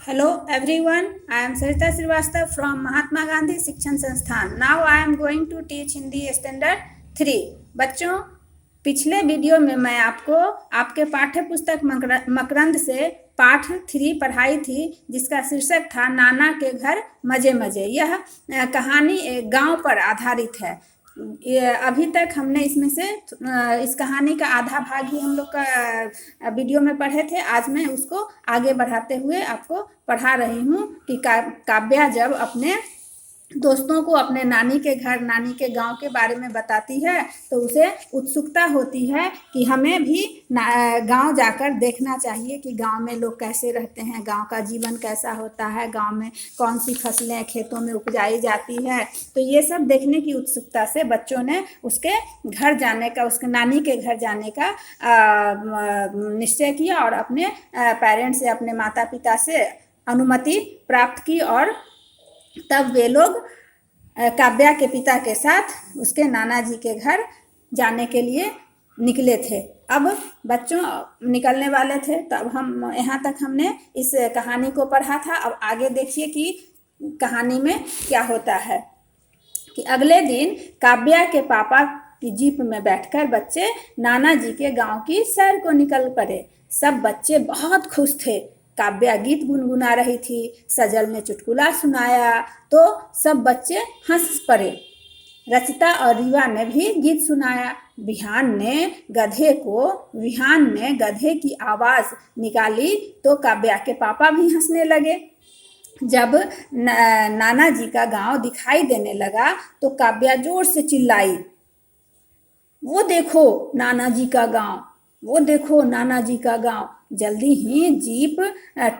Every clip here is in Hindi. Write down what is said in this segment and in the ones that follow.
Hello everyone, I am Sarita Srivastava from Mahatma Gandhi शिक्षण संस्थान. Now I am going to teach Hindi Standard 3. बच्चों, पिछले वीडियो में मैं आपको आपके पाठ्य पुस्तक मकरंद से पाठ 3 पढ़ाई थी, जिसका शीर्षक था नाना के घर मजे मजे। यह कहानी एक गांव पर आधारित है। अभी तक हमने इसमें से इस कहानी का आधा भाग ही हम लोग का वीडियो में पढ़े थे। आज मैं उसको आगे बढ़ाते हुए आपको पढ़ा रही हूँ कि काव्या जब अपने दोस्तों को अपने नानी के घर, नानी के गांव के बारे में बताती है तो उसे उत्सुकता होती है कि हमें भी गांव जाकर देखना चाहिए कि गांव में लोग कैसे रहते हैं, गांव का जीवन कैसा होता है, गांव में कौन सी फसलें खेतों में उपजाई जाती है। तो ये सब देखने की उत्सुकता से बच्चों ने उसके घर जाने का, उसके नानी के घर जाने का निश्चय किया और अपने पेरेंट्स से, अपने माता पिता से अनुमति प्राप्त की और तब वे लोग काव्या के पिता के साथ उसके नाना जी के घर जाने के लिए निकले थे। अब बच्चों निकलने वाले थे, तब हम यहाँ तक हमने इस कहानी को पढ़ा था। अब आगे देखिए कि कहानी में क्या होता है कि अगले दिन काव्या के पापा की जीप में बैठकर बच्चे नाना जी के गांव की सैर को निकल पड़े। सब बच्चे बहुत खुश थे। काव्या गीत गुनगुना रही थी, सजल ने चुटकुला सुनाया तो सब बच्चे हंस पड़े। रचिता और रीवा ने भी गीत सुनाया। विहान ने गधे की आवाज निकाली तो काव्या के पापा भी हंसने लगे। जब नाना जी का गांव दिखाई देने लगा तो काव्या जोर से चिल्लाई, वो देखो नाना जी का गांव, वो देखो नाना जी का गांव। जल्दी ही जीप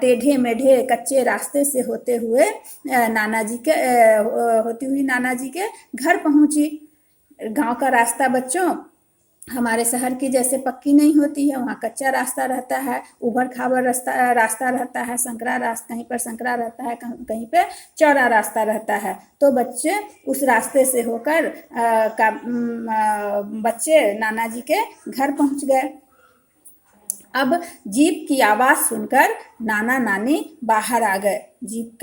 टेढ़े मेढ़े कच्चे रास्ते से होती हुई नाना जी के घर पहुंची। गांव का रास्ता बच्चों हमारे शहर की जैसे पक्की नहीं होती है, वहाँ कच्चा रास्ता रहता है, उबड़ खाबड़ रास्ता रहता है, संकरा रास्ता, कहीं पर संकरा रहता है, कहीं पे चौड़ा रास्ता रहता है। तो बच्चे उस रास्ते से होकर बच्चे नाना जी के घर पहुँच गए। अब जीप की आवाज़ सुनकर नाना नानी बाहर आ गए। जीप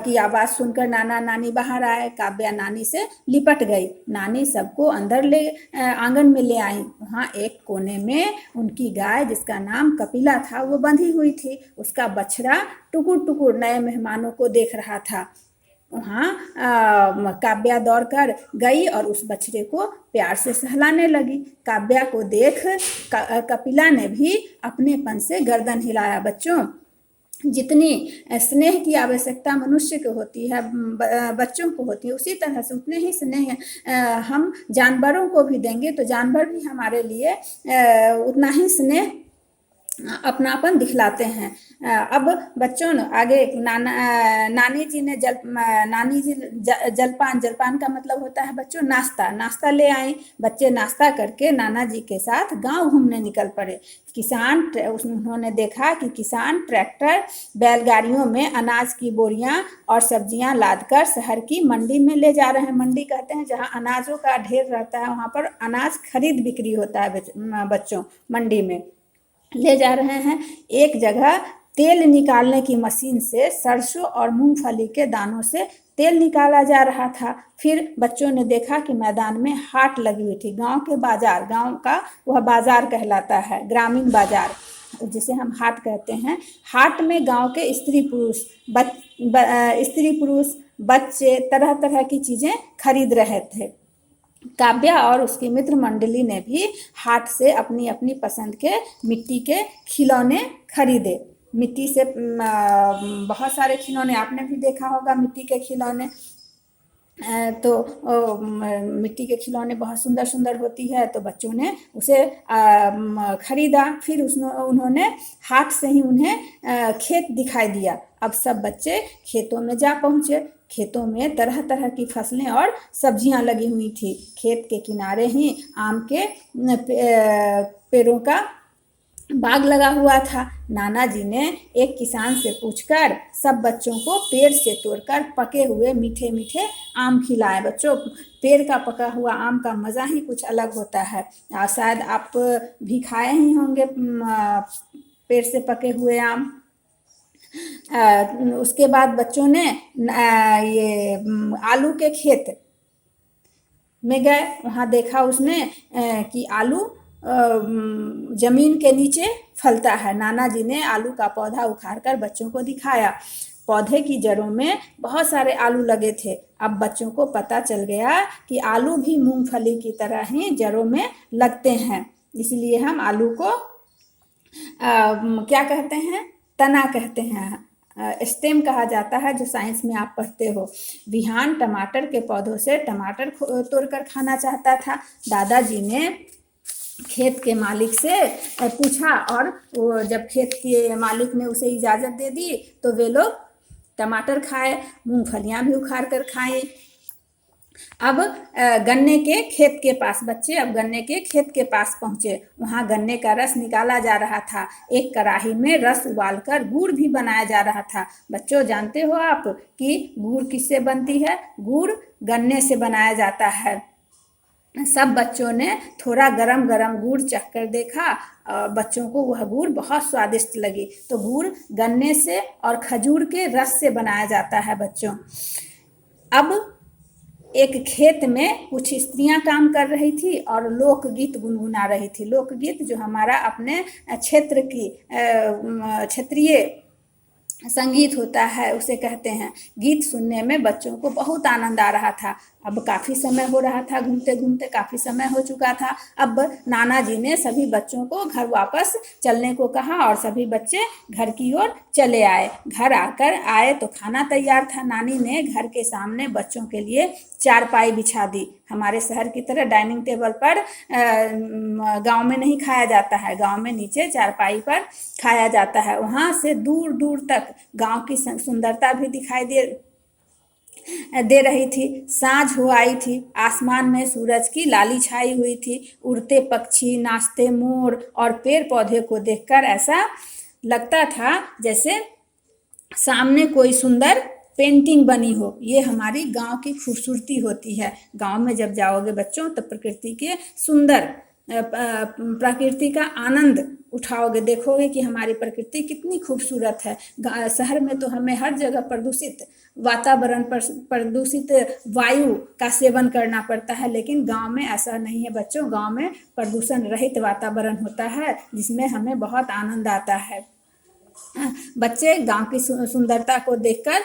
की आवाज़ सुनकर नाना नानी बाहर आए। काव्या नानी से लिपट गई। नानी सबको अंदर आंगन में ले आई। वहाँ एक कोने में उनकी गाय, जिसका नाम कपिला था, वो बंधी हुई थी। उसका बछड़ा टुकुर टुकुर नए मेहमानों को देख रहा था। वहाँ काव्या दौड़कर गई और उस बछड़े को प्यार से सहलाने लगी। काव्या को देख कपिला ने भी अपनेपन से गर्दन हिलाया। बच्चों, जितनी स्नेह की आवश्यकता मनुष्य को होती है, बच्चों को होती है, उसी तरह से उतने ही स्नेह हम जानवरों को भी देंगे तो जानवर भी हमारे लिए उतना ही स्नेह अपनापन दिखलाते हैं। अब बच्चों आगे नानी जी जलपान का मतलब होता है बच्चों नाश्ता ले आई। बच्चे नाश्ता करके नाना जी के साथ गांव घूमने निकल पड़े। उन्होंने देखा कि किसान ट्रैक्टर बैलगाड़ियों में अनाज की बोरियां और सब्जियां लादकर शहर की मंडी में ले जा रहे हैं। मंडी कहते हैं जहां अनाजों का ढेर रहता है, वहां पर अनाज खरीद बिक्री होता है बच्चों, मंडी में ले जा रहे हैं। एक जगह तेल निकालने की मशीन से सरसों और मूंगफली के दानों से तेल निकाला जा रहा था। फिर बच्चों ने देखा कि मैदान में हाट लगी हुई थी। गांव के बाजार, गांव का वह बाजार कहलाता है, ग्रामीण बाजार जिसे हम हाट कहते हैं। हाट में गांव के स्त्री पुरुष बच्चे तरह तरह की चीजें खरीद रहे थे। काव्या और उसकी मित्र मंडली ने भी हाट से अपनी अपनी पसंद के मिट्टी के खिलौने खरीदे। मिट्टी से बहुत सारे खिलौने आपने भी देखा होगा, मिट्टी के खिलौने। तो मिट्टी के खिलौने बहुत सुंदर सुंदर होती है, तो बच्चों ने उसे खरीदा। फिर उन्होंने हाट से ही उन्हें खेत दिखाई दिया। अब सब बच्चे खेतों में जा पहुँचे। खेतों में तरह तरह की फसलें और सब्जियां लगी हुई थी। खेत के किनारे ही आम के पेड़ों का बाग लगा हुआ था। नाना जी ने एक किसान से पूछकर सब बच्चों को पेड़ से तोड़कर पके हुए मीठे मीठे आम खिलाए। बच्चों, पेड़ का पका हुआ आम का मज़ा ही कुछ अलग होता है। शायद आप भी खाए ही होंगे पेड़ से पके हुए आम। उसके बाद बच्चों ने ये आलू के खेत में गए। वहाँ देखा उसने कि आलू जमीन के नीचे फलता है। नाना जी ने आलू का पौधा उखाड़ कर बच्चों को दिखाया। पौधे की जड़ों में बहुत सारे आलू लगे थे। अब बच्चों को पता चल गया कि आलू भी मूंगफली की तरह ही जड़ों में लगते हैं। इसलिए हम आलू को क्या कहते हैं, तना कहते हैं। स्टेम कहा जाता है, जो साइंस में आप पढ़ते हो। विहान टमाटर के पौधों से टमाटर तोड़कर खाना चाहता था। दादाजी ने खेत के मालिक से पूछा, और वो जब खेत के मालिक ने उसे इजाज़त दे दी तो वे लोग टमाटर खाए, मूंगफलियां भी उखाड़ कर खाए। अब गन्ने के खेत के पास बच्चे अब गन्ने के खेत के पास पहुंचे। वहां गन्ने का रस निकाला जा रहा था। एक कढ़ाई में रस उबालकर गुड़ भी बनाया जा रहा था। बच्चों, जानते हो आप कि गुड़ किससे बनती है? गुड़ गन्ने से बनाया जाता है। सब बच्चों ने थोड़ा गरम गरम गुड़ चख कर देखा। बच्चों को वह गुड़ बहुत स्वादिष्ट लगी। तो गुड़ गन्ने से और खजूर के रस से बनाया जाता है बच्चों। अब एक खेत में कुछ स्त्रियां काम कर रही थी और लोकगीत गुनगुना रही थी। लोकगीत जो हमारा अपने क्षेत्र की क्षेत्रीय संगीत होता है, उसे कहते हैं। गीत सुनने में बच्चों को बहुत आनंद आ रहा था। अब काफ़ी समय हो रहा था, घूमते घूमते काफ़ी समय हो चुका था। अब नाना जी ने सभी बच्चों को घर वापस चलने को कहा और सभी बच्चे घर की ओर चले आए। घर आकर आए तो खाना तैयार था। नानी ने घर के सामने बच्चों के लिए चारपाई बिछा दी। हमारे शहर की तरह डाइनिंग टेबल पर गांव में नहीं खाया जाता है। गांव में नीचे चारपाई पर खाया जाता है। वहाँ से दूर दूर तक गांव की सुंदरता भी दिखाई दे रही थी। साँझ हो आई थी। आसमान में सूरज की लाली छाई हुई थी। उड़ते पक्षी, नाचते मोर और पेड़ पौधे को देखकर ऐसा लगता था जैसे सामने कोई सुंदर पेंटिंग बनी हो। ये हमारी गांव की खूबसूरती होती है। गांव में जब जाओगे बच्चों तो प्रकृति के सुंदर प्रकृति का आनंद उठाओगे, देखोगे कि हमारी प्रकृति कितनी खूबसूरत है। शहर में तो हमें हर जगह प्रदूषित वातावरण, प्रदूषित वायु का सेवन करना पड़ता है, लेकिन गांव में ऐसा नहीं है बच्चों। गांव में प्रदूषण रहित वातावरण होता है, जिसमें हमें बहुत आनंद आता है। बच्चे गांव की सुंदरता को देखकर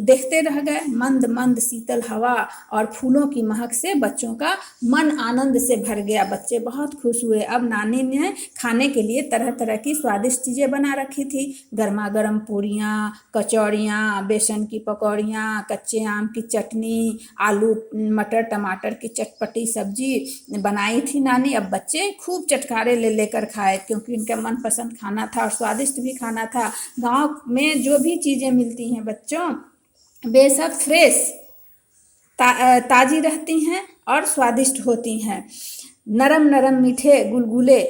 देखते रह गए। मंद मंद शीतल हवा और फूलों की महक से बच्चों का मन आनंद से भर गया। बच्चे बहुत खुश हुए। अब नानी ने खाने के लिए तरह तरह की स्वादिष्ट चीज़ें बना रखी थी। गर्मा गर्म पूरियाँ, कचौड़ियाँ, बेसन की पकौड़ियाँ, कच्चे आम की चटनी, आलू मटर टमाटर की चटपटी सब्जी बनाई थी नानी। अब बच्चे खूब चटकारे ले लेकर खाए, क्योंकि उनका मनपसंद खाना था और स्वादिष्ट भी खाना था। गांव में जो भी चीज़ें मिलती हैं बच्चों, वे सब फ्रेश ताज़ी रहती हैं और स्वादिष्ट होती हैं। नरम नरम मीठे गुलगुले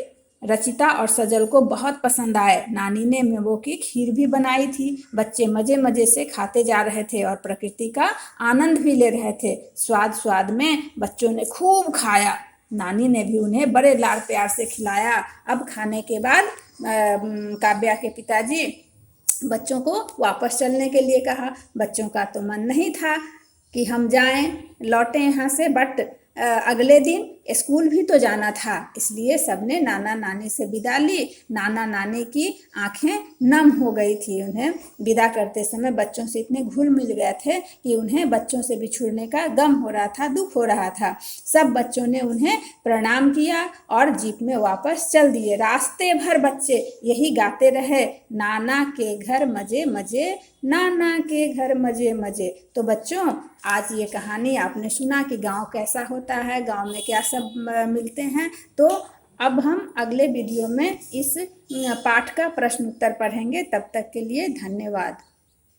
रचिता और सजल को बहुत पसंद आए। नानी ने मेवों की खीर भी बनाई थी। बच्चे मज़े मज़े से खाते जा रहे थे और प्रकृति का आनंद भी ले रहे थे। स्वाद स्वाद में बच्चों ने खूब खाया। नानी ने भी उन्हें बड़े लाड प्यार से खिलाया। अब खाने के बाद काव्या के पिताजी बच्चों को वापस चलने के लिए कहा। बच्चों का तो मन नहीं था कि हम जाएं, लौटें यहाँ से, बट अगले दिन स्कूल भी तो जाना था। इसलिए सबने नाना नानी से विदा ली। नाना नानी की आंखें नम हो गई थी। उन्हें विदा करते समय बच्चों से इतने घुल मिल गए थे कि उन्हें बच्चों से बिछुड़ने का गम हो रहा था, दुख हो रहा था। सब बच्चों ने उन्हें प्रणाम किया और जीप में वापस चल दिए। रास्ते भर बच्चे यही गाते रहे, नाना के घर मजे मजे, नाना के घर मजे मजे। तो बच्चों, आज ये कहानी आपने सुना कि गांव कैसा होता है, गांव में क्या सब मिलते हैं। तो अब हम अगले वीडियो में इस पाठ का प्रश्न उत्तर पढ़ेंगे। तब तक के लिए धन्यवाद।